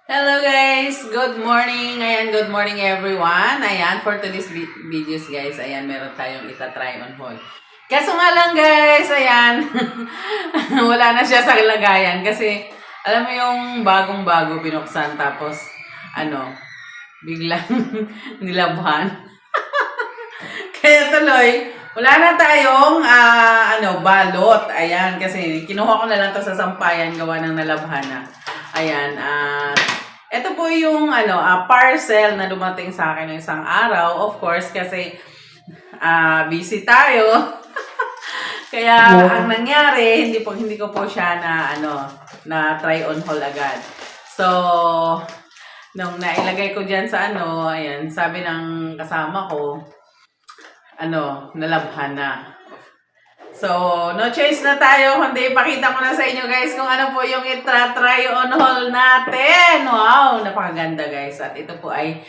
Hello guys! Good morning! Ayan, good morning everyone. Ayan, for today's videos guys, ayan, meron tayong itatry on haul. Kaso nga lang guys, ayan, wala na siya sa lagayan kasi alam mo yung bagong-bago binuksan tapos biglang nilabhan. Kaya tuloy, wala na tayong balot. Ayan, kasi kinuha ko na lang to sa sampayan gawa ng nalabhan na. Ayan, ito po yung parcel na dumating sa akin ng isang araw. Of course, kasi busy tayo. Kaya ang nangyari, hindi ko po siya na try on haul agad. So, nung nailagay ko diyan sa ayan, sabi ng kasama ko, nalabhan na. So, no choice na tayo, kundi ipakita ko na sa inyo guys kung ano po yung itra-try on haul natin. Wow, napakaganda guys. At ito po ay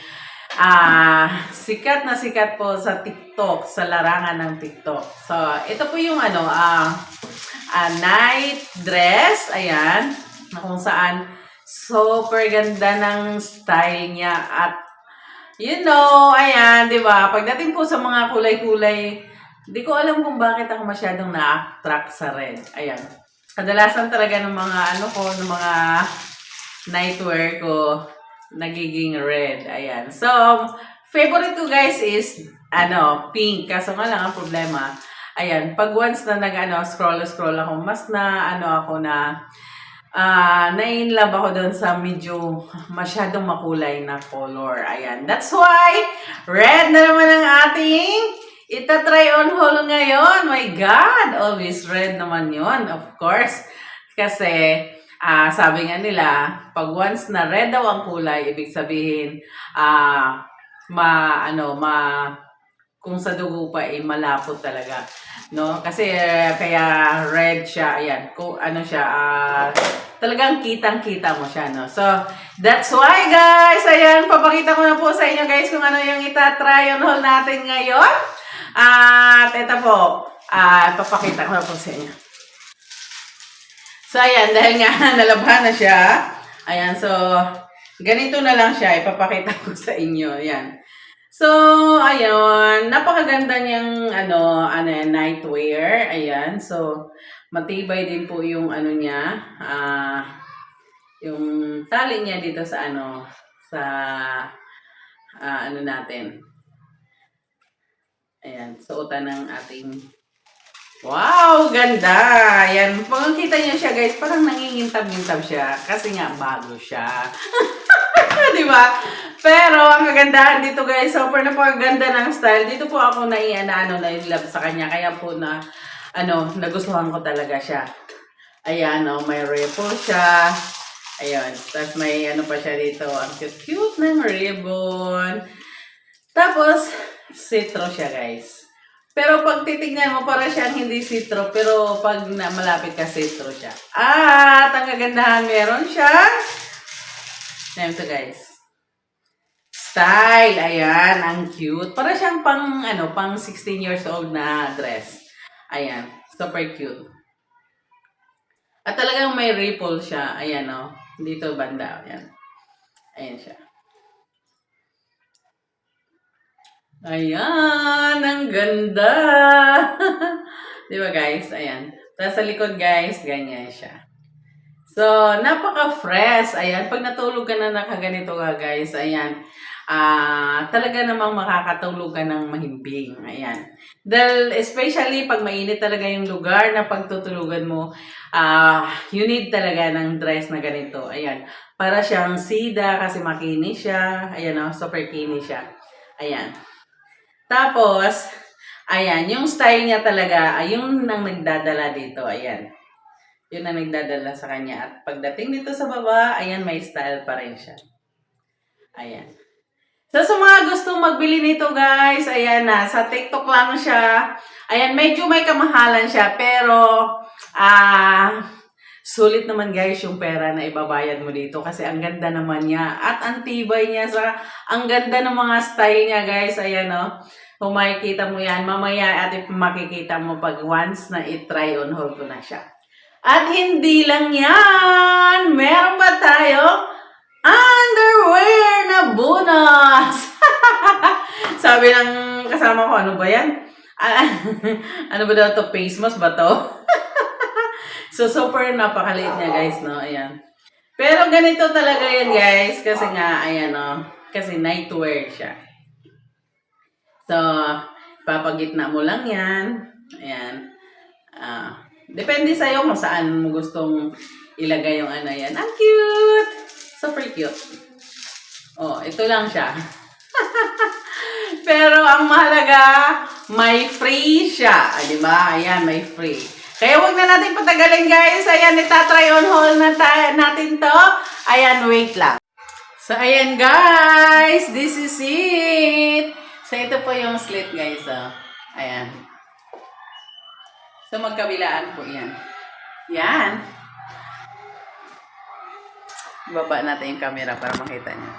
sikat na sikat po sa TikTok, sa larangan ng TikTok. So, ito po yung night dress. Ayan, na kung saan super ganda ng style niya. At ayan, di ba? Pagdating po sa mga kulay-kulay, di ko alam kung bakit ako masyadong na-attract sa red. Ayan. Kadalasan talaga ng mga ng mga nightwear ko, nagiging red. Ayan. So, favorite ko guys is, pink. Kaso nga lang ang problema, ayan, pag once na scroll ako, mas na, ako na, na-inlove ako doon sa medyo masyadong makulay na color. Ayan. That's why, red na naman ang ating itatry on haul ngayon. My God! Always red naman yon, of course. Kasi, sabi nga nila, pag once na red daw ang kulay, ibig sabihin, kung sa dugo pa, malapot talaga. No? Kasi, kaya red siya. Ayan. Kung talagang kitang-kita mo siya. No? So, that's why, guys. Ayan, papakita ko na po sa inyo, guys, kung ano yung itatry on haul natin ngayon. At ito po, papakita ko na po sa inyo. So, ayan, dahil nga nalabhan na siya. Ayan, so, ganito na lang siya. Ipapakita ko sa inyo. Ayan. So, ayun, napakaganda niyang, nightwear. Ayan, so, matibay din po yung, niya, yung tali niya dito sa, natin. Ayan, suotan ng ating... Wow, ganda! Ayan, kung kita niyo siya guys, parang nangingintab-ngintab siya kasi nga bago siya. Di ba? Pero ang kagandahan dito guys, super napakaganda ng style. Dito po ako na-love sa kanya. Kaya po nagustuhan ko talaga siya. Ayan, may ripple siya. Ayan, tapos may pa siya dito. Ang cute ng ribbon. Tapos, citro siya guys. Pero pag titignan mo, para siyang hindi citro. Pero pag malapit ka, citro siya. At ang kagandahan, meron siya. Ayan ito guys. Style. Ayan, ang cute. Para siyang pang 16 years old na dress. Ayan, super cute. At talagang may ripple siya. Ayan dito banda. Ayan. Ayan siya. Ayan, ang ganda. Di ba guys? Ayan. Tapos sa likod guys, ganyan siya. So, napaka-fresh. Ayan, pag natulog ka na nakaganito ka guys, ayan, talaga namang makakatulog ka ng mahimbing. Ayan. Dahil, especially pag mainit talaga yung lugar na pagtutulugan mo, you need talaga ng dress na ganito. Ayan. Para siyang sida kasi makinis siya. Ayan super kinis siya. Ayan. Tapos, ayan, yung style niya talaga, yung nang nagdadala dito, ayan. Yun ang nagdadala sa kanya. At pagdating dito sa baba, ayan, may style pa rin siya. Ayan. So, sa mga gustong magbili nito, guys, ayan na, sa TikTok lang siya. Ayan, medyo may kamahalan siya, pero, sulit naman guys yung pera na ibabayad mo dito kasi ang ganda naman niya at ang tibay niya ang ganda ng mga style niya guys. Ayan kung makikita mo yan mamaya at makikita mo pag once na i-try on haul ko na siya. At hindi lang yan, meron ba tayo Underwear na bonus! Sabi ng kasama ko, ano ba yan? Ah, ano ba daw to? Face mask ba to? So, super napakaliit niya guys, no? Ayan. Pero ganito talaga yan guys, kasi nga, ayan, no? Kasi nightwear siya. So, papagitna mo lang yan. Ayan. Depende sa'yo kung saan mo gustong ilagay yung ano yan. Ang cute! Super cute. Oh, ito lang siya. Pero ang mahalaga, may free siya. Ah, di ba? Ayan, may free. Kaya wag na natin patagalin guys. Ayan, itatry on haul na natin to. Ayan, wait lang. So, ayan guys. This is it. So, ito po yung slit guys. Oh. Ayan. So, magkabilaan po yan. Yan. Baba natin yung camera para makita niyo.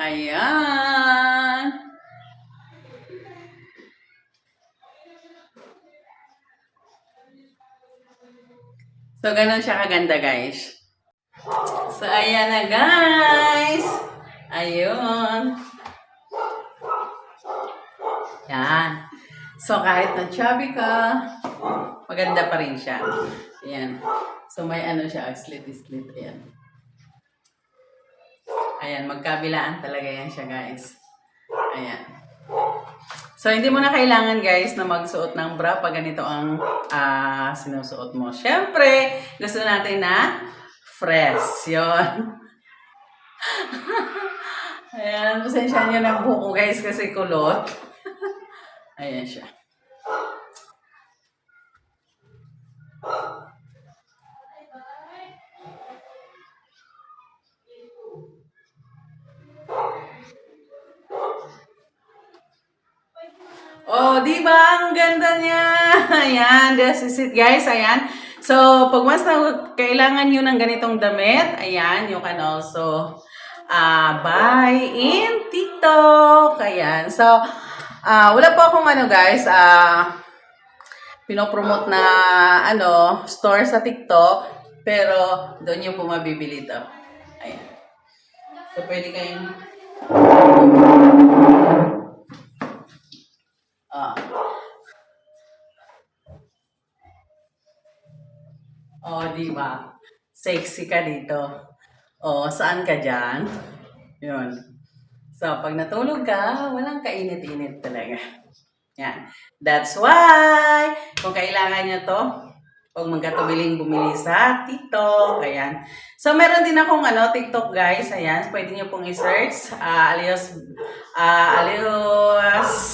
Ayan. So, ganun siya kaganda, guys. So, ayan na, guys. Ayun. Yan. So, kahit na chubby ka, maganda pa rin siya. Ayan. So, may ano siya, slit-slit. Ayan. Ayan, magkabilaan talaga yan siya, guys. Ayan. So, hindi mo na kailangan, guys, na magsuot ng bra pag ganito ang sinusuot mo. Siyempre, gusto natin na fresh. Yun. Ayan, pasensya nyo ng buko, guys, kasi kulot. Ayan siya. Oh, di ba? Ang ganda niya. Ayan, this is it, guys. Ayan. So, pag once na kailangan nyo ng ganitong damit, ayan, you can also buy in TikTok. Ayan. So, wala po akong ano, guys, pinopromote na store sa TikTok, pero doon yung po mabibili ito. Ayan. So, pwede kayong ah, oh, di ba? Sexy ka dito. Oh, saan ka dyan? Yun. So, pag natulog ka, walang kainit-init talaga. Yan. That's why, kung kailangan nyo to, huwag magkatubiling bumili sa TikTok. Ayan. So, meron din akong TikTok guys. Ayan. Pwede nyo pong i-search. Alios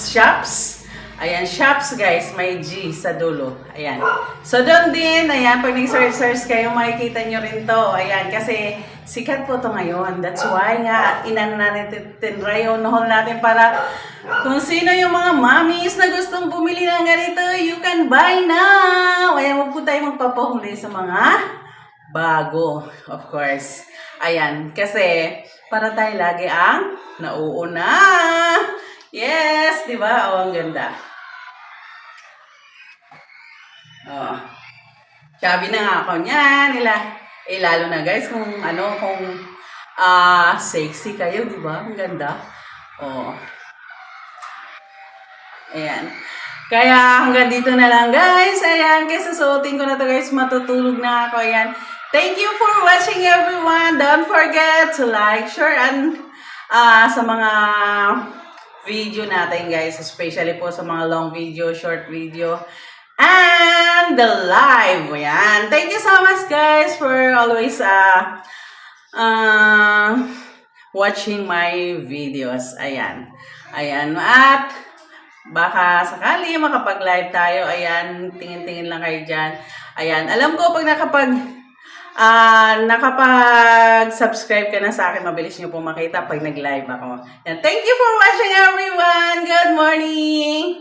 Shops. Ayan. Shops guys. May G sa dulo. Ayan. So, doon din. Ayan. Pag nag-search kayo, makikita nyo rin to. Ayan. Kasi, sikat po to ngayon. That's why nga, inan natin tinrayon haul natin para kung sino yung mga mommies na gustong bumili ng ganito, you can buy now. Ayan, huwag po tayo magpapahuli sa mga bago, of course. Ayan, kasi para tayo lagi ang nauuna. Yes, di ba? Oh, ang ganda. Oh. Sabi na nga ako niyan, lalo na guys, kung sexy kayo, di ba? Ang ganda. Oh. Ayan. Kaya hanggang dito na lang guys. Ayan, kasi suotin ko na to guys. Matutulog na ako. Ayan. Thank you for watching everyone. Don't forget to like, share, and sa mga video natin guys. Especially po sa mga long video, short video, and the live. Ayan. Thank you so much guys for always watching my videos. Ayan. Ayan. At baka sakali makapag-live tayo. Ayan, tingin-tingin lang kayo dyan. Ayan, alam ko pag nakapag-subscribe ka na sa akin, mabilis nyo po makita pag nag-live ako. Ayan, thank you for watching everyone. Good morning!